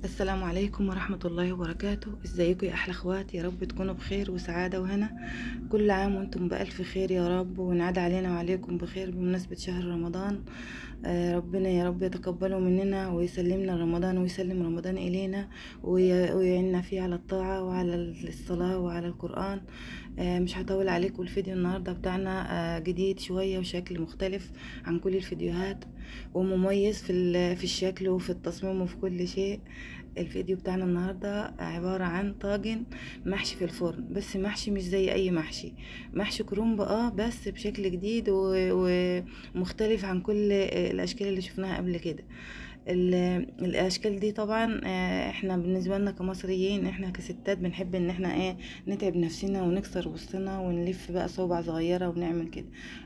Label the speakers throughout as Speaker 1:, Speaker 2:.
Speaker 1: السلام عليكم ورحمة الله وبركاته. ازيكم يا احلى اخوات؟ يا رب تكونوا بخير وسعادة وهنا. كل عام وانتم بألف خير يا رب، ونعاد علينا وعليكم بخير بمناسبة شهر رمضان. ربنا يا رب يتقبله مننا ويسلمنا رمضان ويسلم رمضان إلينا، ويعيننا فيه على الطاعة وعلى الصلاة وعلى القرآن. مش هطول عليكم. الفيديو النهاردة بتاعنا جديد شوية وشكل مختلف عن كل الفيديوهات، ومميز في الشكل وفي التصميم وفي كل شيء. الفيديو بتاعنا النهاردة عبارة عن طاجن محشي في الفرن، بس محشي مش زي اي محشي. محشي كرنب بس بشكل جديد ومختلف عن كل الاشكال اللي شفناها قبل كده. الاشكال دي طبعا احنا بالنسبه لنا كمصريين، احنا كستات بنحب ان احنا نتعب نفسنا ونكسر وسطنا ونلف بقى صوبع صغيره ونعمل كده.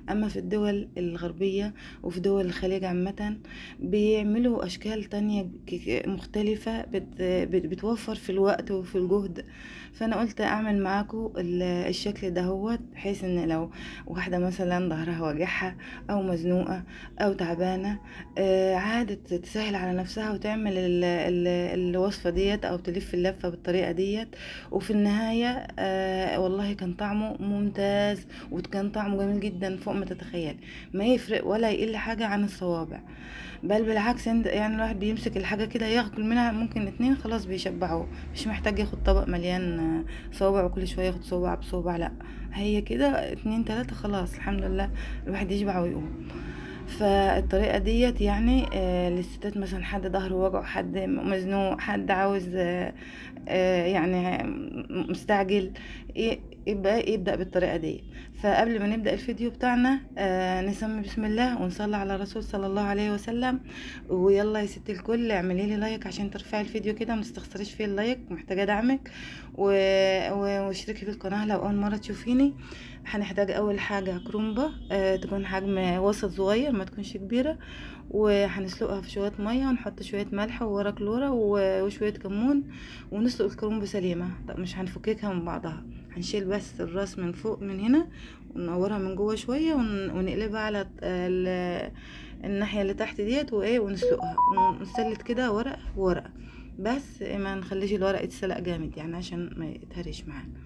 Speaker 1: اما في الدول الغربيه وفي دول الخليج عامه بيعملوا اشكال تانية مختلفه بتوفر في الوقت وفي الجهد. فانا قلت اعمل معاكم الشكل ده، هو بحيث ان لو واحده مثلا ظهرها واجعها او مزنوقه او تعبانه، عادت تسهل على نفسها وتعمل الوصفة ديت او تلف اللفة بالطريقة ديت. وفي النهاية والله كان طعمه ممتاز، وكان طعمه جميل جدا فوق ما تتخيل. ما يفرق ولا يقل حاجة عن الصوابع، بل بالعكس. انت يعني الواحد بيمسك الحاجة كده ياكل منها ممكن اتنين خلاص بيشبعوه، مش محتاج ياخد طبق مليان صوابع وكل شوية ياخد صوابع بصوابع، لا، هي كده اتنين تلاتة خلاص الحمد لله الواحد يشبع ويقوم. فالطريقة ديت يعني للستات، مثلا حد ظهره وجعه، حد مزنوق، حد عاوز يعني مستعجل، يبدأ بالطريقة دي. فقبل ما نبدأ الفيديو بتاعنا نسمي بسم الله ونصلي على الرسول صلى الله عليه وسلم. ويلا يا ست الكل اعملي لي لايك عشان ترفعي الفيديو كده، ما تستخسريش فيه اللايك، محتاجة دعمك. واشتركي في القناة لو أول مرة تشوفيني. هنحتاج اول حاجة كرومبة تكون حجم وسط صغير، ما تكونش كبيرة، وهنسلقها في شوية مية ونحط شوية ملح وورق لورا وشوية كمون، ونسلق الكرومبة سليمة. طب مش هنفككها من بعضها، هنشيل بس الراس من فوق من هنا وننورها من جوه شوية ونقلبها على الناحية اللي تحت ديت ونسلقها ونسلت كده ورقة ورقة، بس ما نخليش الورق يتسلق جامد يعني عشان ما يتهرش معانا.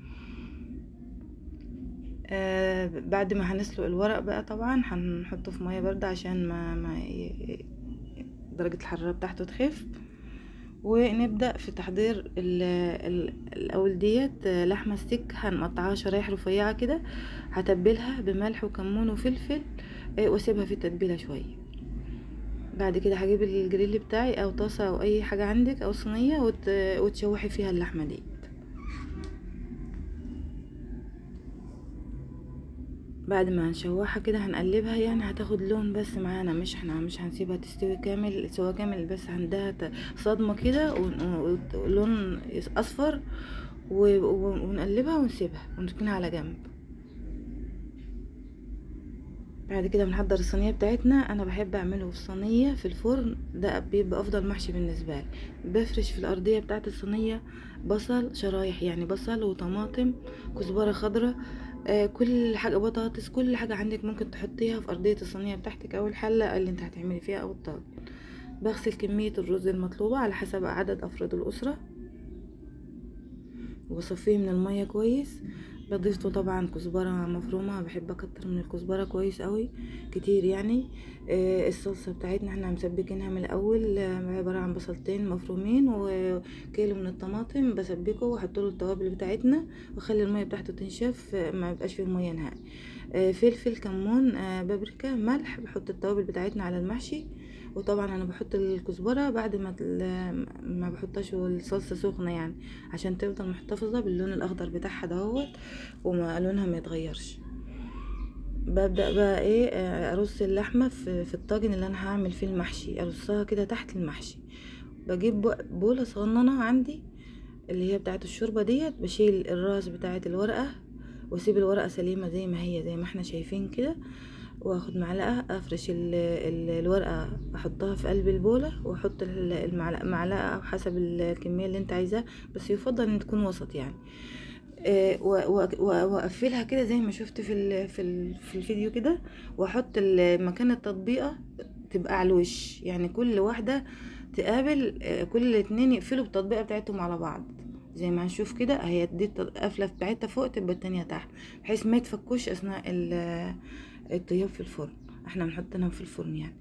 Speaker 1: بعد ما هنسلق الورق بقى طبعا هنحطه في ميه باردة عشان درجة الحرارة بتاعته تخف. ونبدأ في تحضير الأول ديت لحمة ستيك، هنقطعها شرايح رفيعة كده، هتبلها بملح وكمون وفلفل واسيبها في التتبيلة شوية. بعد كده هجيب الجريل بتاعي او طاسة او اي حاجة عندك او صينية وتشوحي فيها اللحمة دي. بعد ما هنشوحها كده هنقلبها، يعني هتاخد لون بس معانا، مش هنسيبها تستوي كامل سوا كامل، بس عندها صدمة كده ولون اصفر، ونقلبها ونسيبها ونركنها على جنب. بعد كده بنحضر الصينيه بتاعتنا. انا بحب اعمله في صينيه في الفرن، ده بيبقى افضل محشي بالنسبه لي. بفرش في الارضيه بتاعه الصينيه بصل شرايح، يعني بصل وطماطم، كزبره خضراء، كل حاجه، بطاطس، كل حاجه عندك ممكن تحطيها في ارضيه الصينيه بتاعتك او الحله اللي انت هتعملي فيها او الطاجن. بغسل كميه الرز المطلوبه على حسب عدد افراد الاسره، وبصفيه من المية كويس. بضيف له طبعا كزبرة مفرومة، بحب اكتر من الكزبرة كويس قوي، كتير يعني. الصلصة بتاعتنا احنا مسبكينها من الاول، عبارة عن بصلتين مفرومين وكيلو من الطماطم، بسبكه واحط له التوابل بتاعتنا واخلي المية بتاعته تنشف، ما يبقاش فيه مية نهائي. فلفل، كمون، بابريكا، ملح، بحط التوابل بتاعتنا على المحشي. وطبعا انا بحط الكزبره بعد ما بحطهاش والصلصه سخنه، يعني عشان تفضل محتفظه باللون الاخضر بتاعها دهوت وما لونها ما يتغيرش. ببدا بقى ارص اللحمه في الطاجن اللي انا هعمل فيه المحشي، ارصها كده تحت المحشي. بجيب بوله صغننه عندي اللي هي بتاعه الشوربه ديت، بشيل الراس بتاعه الورقه واسيب الورقه سليمه زي ما هي، زي ما احنا شايفين كده. واخد معلقه افرش الورقه، احطها في قلب البوله، واحط المعلقه معلقه او حسب الكميه اللي انت عايزاها، بس يفضل ان تكون وسط يعني. واقفلها كده زي ما شفت في الفيديو كده، واحط مكان التطبيقه تبقى على الوش، يعني كل واحده تقابل كل الاتنين يقفلوا بالتطبيقة بتاعتهم على بعض، زي ما هنشوف كده. هي دي القفلة بتاعتها فوق، تبقى التانية تحت، بحيث ما يتفكوش اثناء الطياب في الفرن. احنا بنحطهم في الفرن يعني.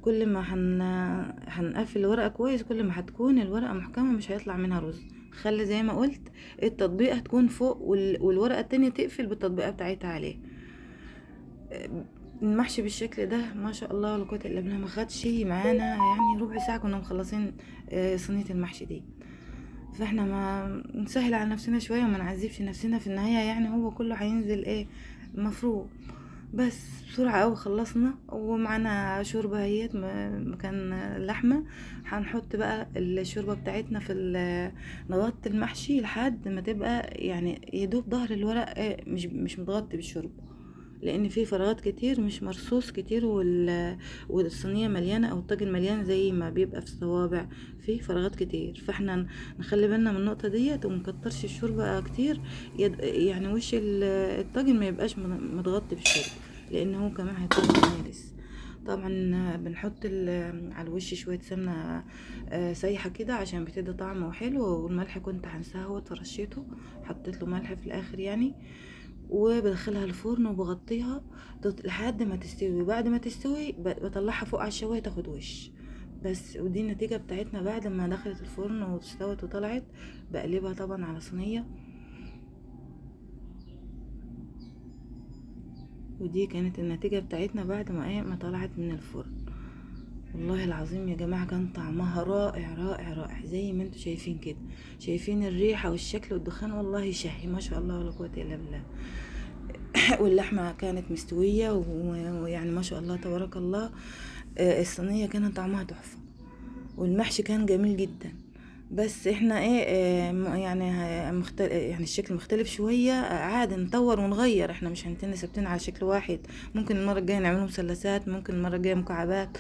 Speaker 1: كل ما هنقفل الورقة كويس، كل ما هتكون الورقة محكمة مش هيطلع منها رز. خلي زي ما قلت التطبيقة تكون فوق والورقة التانية تقفل بالتطبيقة بتاعتها عليه. المحشي بالشكل ده ما شاء الله لا قوة الا بالله، ما خدش معانا يعني ربع ساعة كنا مخلصين صينية المحشي دي. فاحنا ما نسهل على نفسنا شوية وما نعذبش نفسنا في النهاية، يعني هو كله هينزل ايه مفروض. بس بسرعة اوي خلصنا، ومعانا شوربة اهيت مكان اللحمة. هنحط بقى الشوربة بتاعتنا في نغطي المحشي لحد ما تبقى يعني يدوب ظهر الورق مش متغطي بالشوربة، لان في فراغات كتير مش مرصوص كتير، والصينيه مليانه او الطاجن مليان زي ما بيبقى في الصوابع، في فراغات كتير. فاحنا نخلي بالنا من النقطه ديت ومنكترش الشوربه كتير، يعني وش الطاجن ما يبقاش متغطي بالشوربه، لان هو كمان هيكون نارس. طبعا بنحط على الوش شويه سمنه سايحه كده عشان بتدي طعمه حلو. والملح كنت هنساه اهوت ورشيته، حطيت له ملح في الاخر يعني. وبدخلها الفرن وبغطيها لحد ما تستوي. بعد ما تستوي بطلعها فوق على الشوايه تاخد وش بس. ودي النتيجة بتاعتنا بعد ما دخلت الفرن واستوت وطلعت. بقلبها طبعا على صينية. ودي كانت النتيجة بتاعتنا بعد ما طلعت من الفرن. والله العظيم يا جماعة كان طعمها رائع رائع رائع، زي ما انتوا شايفين كده. شايفين الريحة والشكل والدخان، والله يشهي ما شاء الله ولا قوة الا بالله. واللحمة كانت مستوية ويعني ما شاء الله تبارك الله. الصينية كان طعمها تحفة، والمحشي كان جميل جدا. بس احنا ايه يعني يعني الشكل مختلف شوية. عادي نطور ونغير، احنا مش هنتني ثابتين على شكل واحد. ممكن المرة الجاية نعمله مثلثات، ممكن المرة الجاية مكعبات،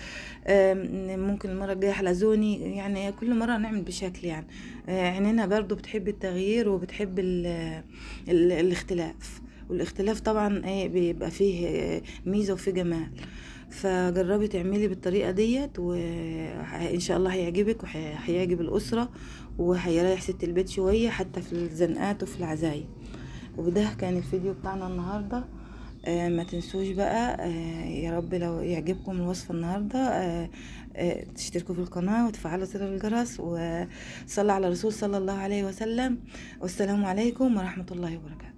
Speaker 1: ممكن المرة الجاية حلزوني. يعني كل مرة نعمل بشكل يعني. عينينا برضو بتحب التغيير وبتحب الاختلاف. والاختلاف طبعا ايه بيبقى فيه ميزة وفيه جمال. فجربي تعملي بالطريقة ديت وان شاء الله هيعجبك وهيعجب الأسرة، وهيريح ست البيت شوية حتى في الزنقات وفي العزايم. وده كان الفيديو بتاعنا النهاردة. ما تنسوش بقى يا رب لو يعجبكم الوصفة النهاردة تشتركوا في القناة وتفعلوا زر الجرس وصلوا على الرسول صلى الله عليه وسلم. والسلام عليكم ورحمة الله وبركاته.